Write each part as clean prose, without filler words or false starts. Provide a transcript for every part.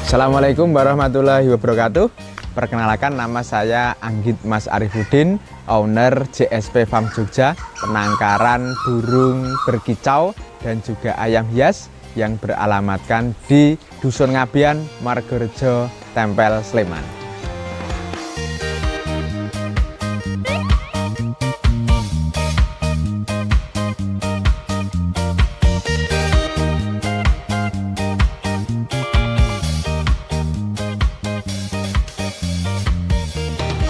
Assalamualaikum warahmatullahi wabarakatuh. Perkenalkan, nama saya Anggit Mas Arifuddin, owner JSP Farm Jogja, penangkaran burung berkicau dan juga ayam hias yang beralamatkan di Dusun Ngabian, Margorejo, Tempel, Sleman.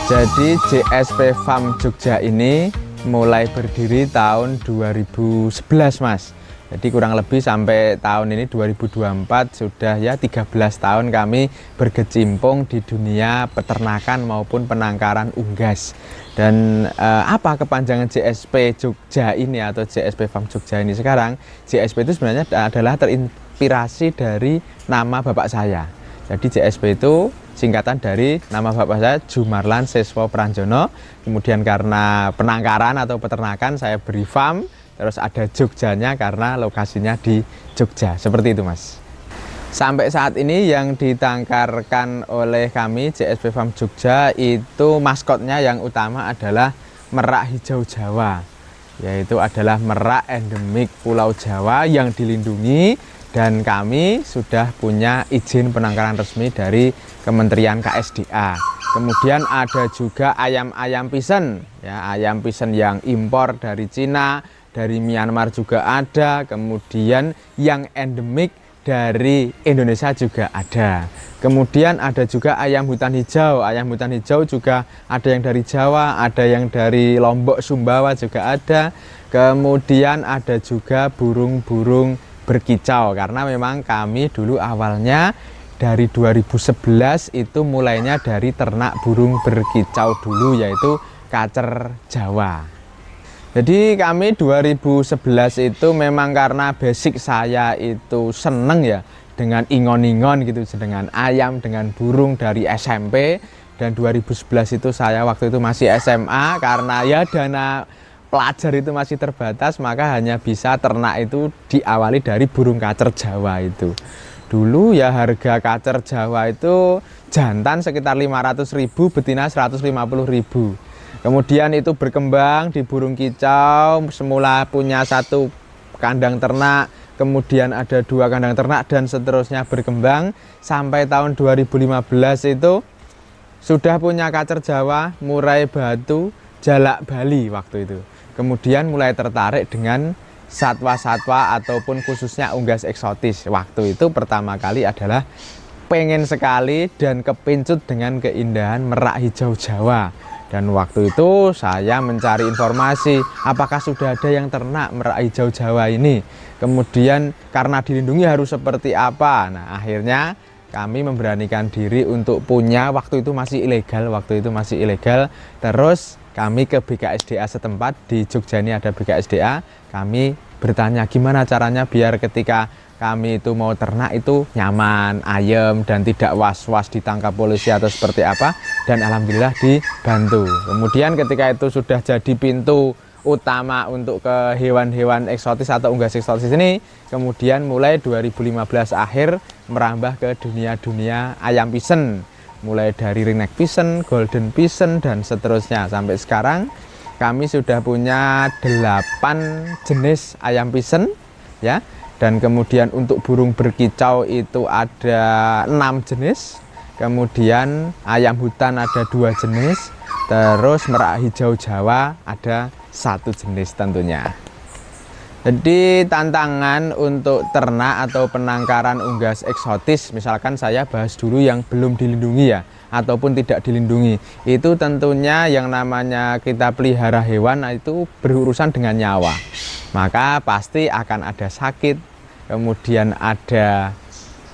Jadi JSP Farm Jogja ini mulai berdiri tahun 2011 Mas. Jadi kurang lebih sampai tahun ini 2024 sudah ya 13 tahun kami berkecimpung di dunia peternakan maupun penangkaran unggas. Dan apa kepanjangan JSP Jogja ini atau JSP Farm Jogja ini sekarang? JSP itu sebenarnya adalah terinspirasi dari nama bapak saya. Jadi JSP itu singkatan dari nama bapak saya, Jumarlan Seswo Pranjono. Kemudian karena penangkaran atau peternakan saya beri farm, terus ada Jogjanya karena lokasinya di Jogja. Seperti itu Mas. Sampai saat ini yang ditangkarkan oleh kami JSP Farm Jogja itu maskotnya yang utama adalah merak hijau Jawa. Yaitu adalah merak endemik Pulau Jawa yang dilindungi. Dan kami sudah punya izin penangkaran resmi dari Kementerian KSDA. Kemudian ada juga ayam-ayam pisen, ya, ayam pisen yang impor dari Cina, dari Myanmar juga ada. Kemudian yang endemik dari Indonesia juga ada. Kemudian ada juga ayam hutan hijau. Ayam hutan hijau juga ada yang dari Jawa, ada yang dari Lombok, Sumbawa juga ada. Kemudian ada juga burung-burung berkicau, karena memang kami dulu awalnya dari 2011 itu mulainya dari ternak burung berkicau dulu, yaitu kacer Jawa. Jadi kami 2011 itu memang karena basic saya itu seneng ya dengan ingon-ingon gitu, dengan ayam, dengan burung dari SMP. Dan 2011 itu saya waktu itu masih SMA, karena ya dana pelajar itu masih terbatas, maka hanya bisa ternak itu diawali dari burung kacer Jawa itu. Dulu ya harga kacer Jawa itu jantan sekitar 500.000, betina 150.000. Kemudian itu berkembang di burung kicau, semula punya satu kandang ternak, kemudian ada 2 kandang ternak dan seterusnya berkembang sampai tahun 2015 itu sudah punya kacer Jawa, murai batu, jalak Bali waktu itu. Kemudian mulai tertarik dengan satwa-satwa ataupun khususnya unggas eksotis. Waktu itu pertama kali adalah pengen sekali dan kepincut dengan keindahan merak hijau Jawa. Dan waktu itu saya mencari informasi apakah sudah ada yang ternak merak hijau Jawa ini. Kemudian karena dilindungi harus seperti apa. Nah akhirnya kami memberanikan diri untuk punya, waktu itu masih ilegal, terus kami ke BKSDA setempat, di Jogja ini ada BKSDA, kami bertanya gimana caranya biar ketika kami itu mau ternak itu nyaman, ayem, dan tidak was-was ditangkap polisi atau seperti apa, dan alhamdulillah dibantu. Kemudian ketika itu sudah jadi pintu utama untuk ke hewan-hewan eksotis atau unggas eksotis ini, kemudian mulai 2015 akhir merambah ke dunia ayam pisen. Mulai dari ringneck pisen, golden pisen, dan seterusnya. Sampai sekarang kami sudah punya 8 jenis ayam pisen, ya. Dan kemudian untuk burung berkicau itu ada 6 jenis. Kemudian ayam hutan ada 2 jenis. Terus merak hijau Jawa ada 1 jenis tentunya. Jadi tantangan untuk ternak atau penangkaran unggas eksotis, misalkan saya bahas dulu yang belum dilindungi ya, ataupun tidak dilindungi. Itu tentunya yang namanya kita pelihara hewan itu berurusan dengan nyawa. Maka pasti akan ada sakit, kemudian ada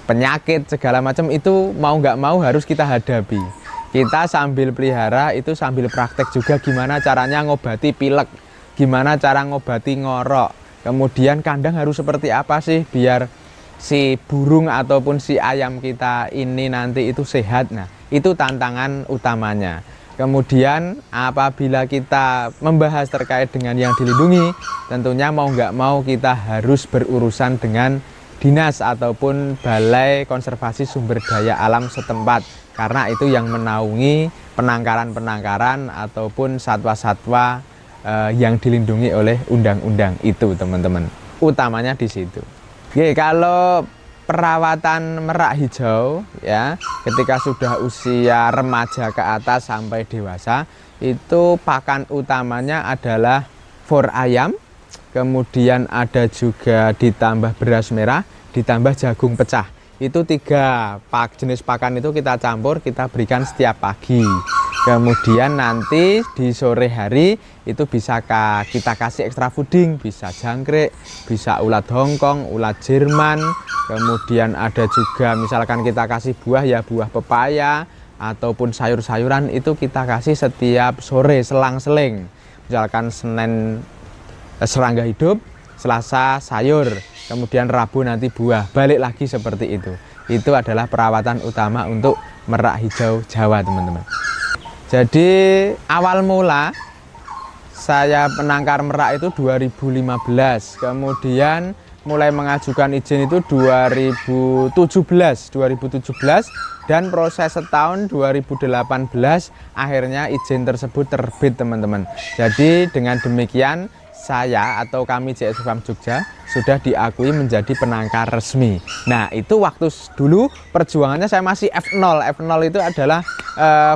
penyakit, segala macam itu mau nggak mau harus kita hadapi. Kita sambil pelihara itu sambil praktek juga gimana caranya ngobati pilek, gimana cara ngobati ngorok. Kemudian kandang harus seperti apa sih biar si burung ataupun si ayam kita ini nanti itu sehat. Nah, itu tantangan utamanya. Kemudian apabila kita membahas terkait dengan yang dilindungi, tentunya mau nggak mau kita harus berurusan dengan dinas ataupun balai konservasi sumber daya alam setempat, karena itu yang menaungi penangkaran-penangkaran ataupun satwa-satwa yang dilindungi oleh undang-undang itu, teman-teman. Utamanya di situ. Oke, kalau perawatan merak hijau ya, ketika sudah usia remaja ke atas sampai dewasa, itu pakan utamanya adalah for ayam, kemudian ada juga ditambah beras merah, ditambah jagung pecah. Itu 3 jenis pakan itu kita campur, kita berikan setiap pagi. Kemudian nanti di sore hari itu bisa kita kasih extra fooding, bisa jangkrik, bisa ulat Hongkong, ulat Jerman. Kemudian ada juga misalkan kita kasih buah ya, buah pepaya ataupun sayur-sayuran itu kita kasih setiap sore selang-seling. Misalkan Senin serangga hidup, Selasa sayur, kemudian Rabu nanti buah, balik lagi seperti itu. Itu adalah perawatan utama untuk merak hijau Jawa, teman-teman. Jadi awal mula saya penangkar merak itu 2015, kemudian mulai mengajukan izin itu 2017 dan proses setahun 2018 akhirnya izin tersebut terbit, teman-teman. Jadi dengan demikian saya atau kami JSP Farm Jogja sudah diakui menjadi penangkar resmi. Nah, itu waktu dulu perjuangannya saya masih F0. F0 itu adalah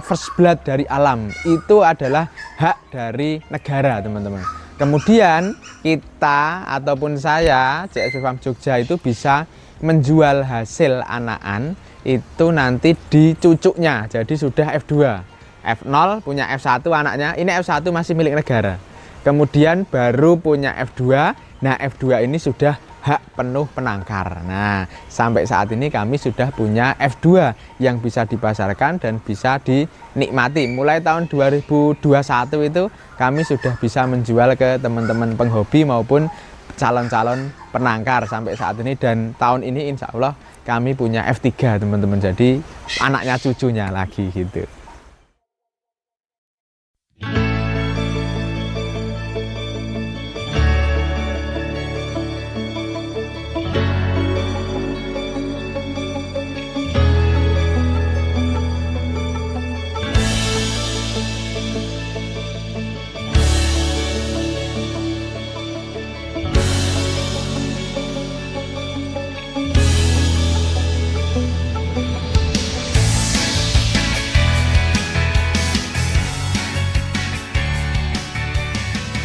first blood dari alam. Itu adalah hak dari negara, teman-teman. Kemudian kita ataupun saya JSP Farm Jogja itu bisa menjual hasil anakan itu nanti di cucuknya. Jadi sudah F2. F0 punya F1 anaknya, ini F1 masih milik negara. Kemudian baru punya F2. Nah, F2 ini sudah hak penuh penangkar. Nah, sampai saat ini kami sudah punya F2 yang bisa dipasarkan dan bisa dinikmati. Mulai tahun 2021 itu kami sudah bisa menjual ke teman-teman penghobi maupun calon-calon penangkar sampai saat ini. Dan tahun ini insya Allah kami punya F3, teman-teman. Jadi anaknya cucunya lagi gitu.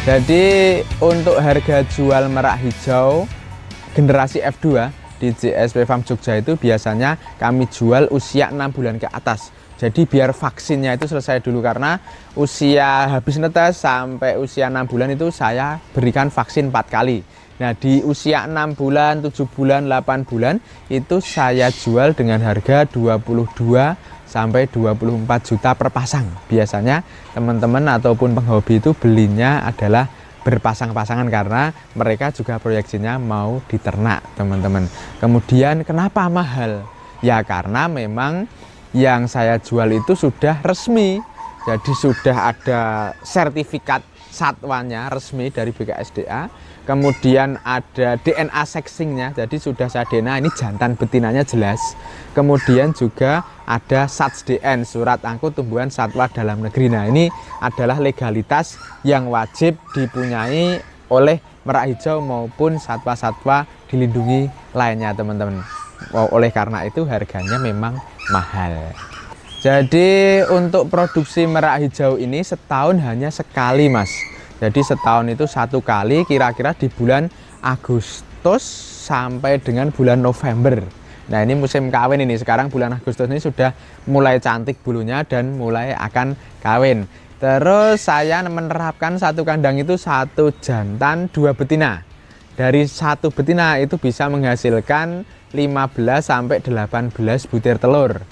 Jadi untuk harga jual merak hijau generasi F2 di JSP Farm Jogja itu biasanya kami jual usia 6 bulan ke atas. Jadi biar vaksinnya itu selesai dulu, karena usia habis netes sampai usia 6 bulan itu saya berikan vaksin 4 kali. Nah, di usia 6 bulan, 7 bulan, 8 bulan itu saya jual dengan harga 22 sampai 24 juta per pasang. Biasanya teman-teman ataupun penghobi itu belinya adalah berpasang-pasangan karena mereka juga proyeksinya mau diternak, teman-teman. Kemudian kenapa mahal? Ya karena memang yang saya jual itu sudah resmi. Jadi sudah ada sertifikat satwanya resmi dari BKSDA. Kemudian ada DNA sexingnya, jadi sudah saya DNA ini jantan betinanya jelas. Kemudian juga ada SATSDN, surat angkut tumbuhan satwa dalam negeri. Nah, ini adalah legalitas yang wajib dipunyai oleh merak hijau maupun satwa-satwa dilindungi lainnya, teman-teman. Oleh karena itu harganya memang mahal. Jadi untuk produksi merak hijau ini setahun hanya sekali, Mas. Jadi setahun itu 1 kali, kira-kira di bulan Agustus sampai dengan bulan November. Nah, ini musim kawin ini. Sekarang bulan Agustus ini sudah mulai cantik bulunya dan mulai akan kawin. Terus saya menerapkan satu kandang itu 1 jantan 2 betina. Dari 1 betina itu bisa menghasilkan 15 sampai 18 butir telur.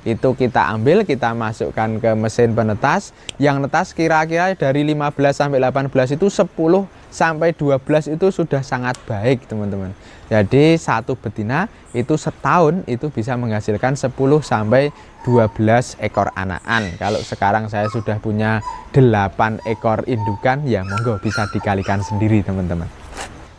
Itu kita ambil, kita masukkan ke mesin penetas. Yang netas kira-kira dari 15 sampai 18 itu 10 sampai 12 itu sudah sangat baik, teman-teman. Jadi 1 betina itu setahun itu bisa menghasilkan 10 sampai 12 ekor anakan. Kalau sekarang saya sudah punya 8 ekor indukan, ya monggo bisa dikalikan sendiri, teman-teman.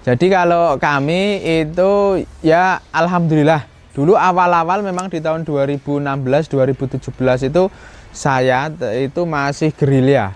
Jadi kalau kami itu ya alhamdulillah dulu awal-awal memang di tahun 2016-2017 itu saya itu masih gerilya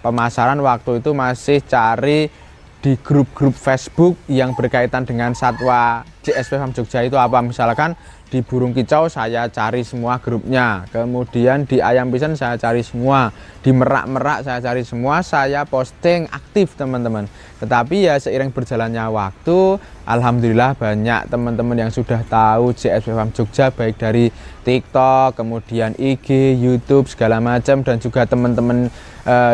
pemasaran, waktu itu masih cari di grup-grup Facebook yang berkaitan dengan satwa JSP Farm Jogja itu apa, misalkan di burung kicau saya cari semua grupnya, kemudian di ayam pisan saya cari semua, di merak-merak saya cari semua, saya posting aktif teman-teman. Tetapi ya seiring berjalannya waktu, alhamdulillah banyak teman-teman yang sudah tahu JSP Farm Jogja, baik dari TikTok, kemudian IG, YouTube segala macam, dan juga teman-teman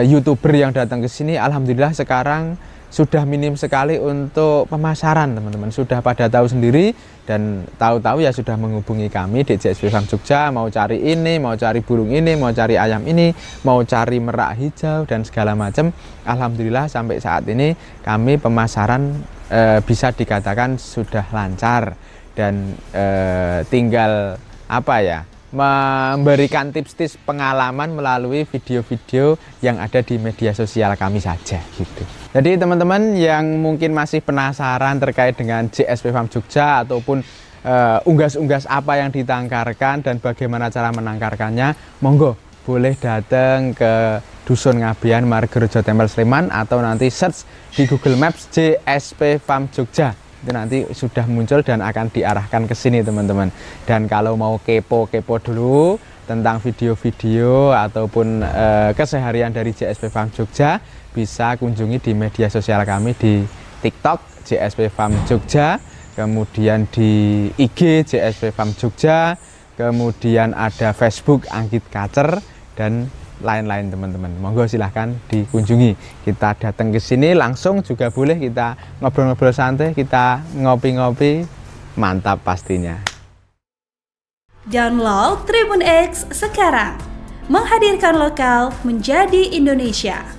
YouTuber yang datang ke sini. Alhamdulillah sekarang sudah minim sekali untuk pemasaran teman-teman, sudah pada tahu sendiri, dan tahu-tahu ya sudah menghubungi kami di JSP Farm Jogja, mau cari ini, mau cari burung ini, mau cari ayam ini, mau cari merak hijau dan segala macam. Alhamdulillah sampai saat ini kami pemasaran bisa dikatakan sudah lancar, dan tinggal apa ya, memberikan tips-tips pengalaman melalui video-video yang ada di media sosial kami saja gitu. Jadi teman-teman yang mungkin masih penasaran terkait dengan JSP Farm Jogja ataupun unggas-unggas apa yang ditangkarkan dan bagaimana cara menangkarkannya, monggo boleh datang ke Dusun Ngabean, Margarejo Tempel Sleman, atau nanti search di Google Maps JSP Farm Jogja. Itu nanti sudah muncul dan akan diarahkan ke sini teman-teman. Dan kalau mau kepo-kepo dulu tentang video-video ataupun keseharian dari JSP Farm Jogja, bisa kunjungi di media sosial kami di TikTok JSP Farm Jogja, kemudian di IG JSP Farm Jogja, kemudian ada Facebook Anggit Kacer, dan lain-lain teman-teman. Monggo silahkan dikunjungi. Kita datang ke sini langsung juga boleh, kita ngobrol-ngobrol santai, kita ngopi-ngopi, mantap pastinya. Download Tribun X sekarang, menghadirkan lokal menjadi Indonesia.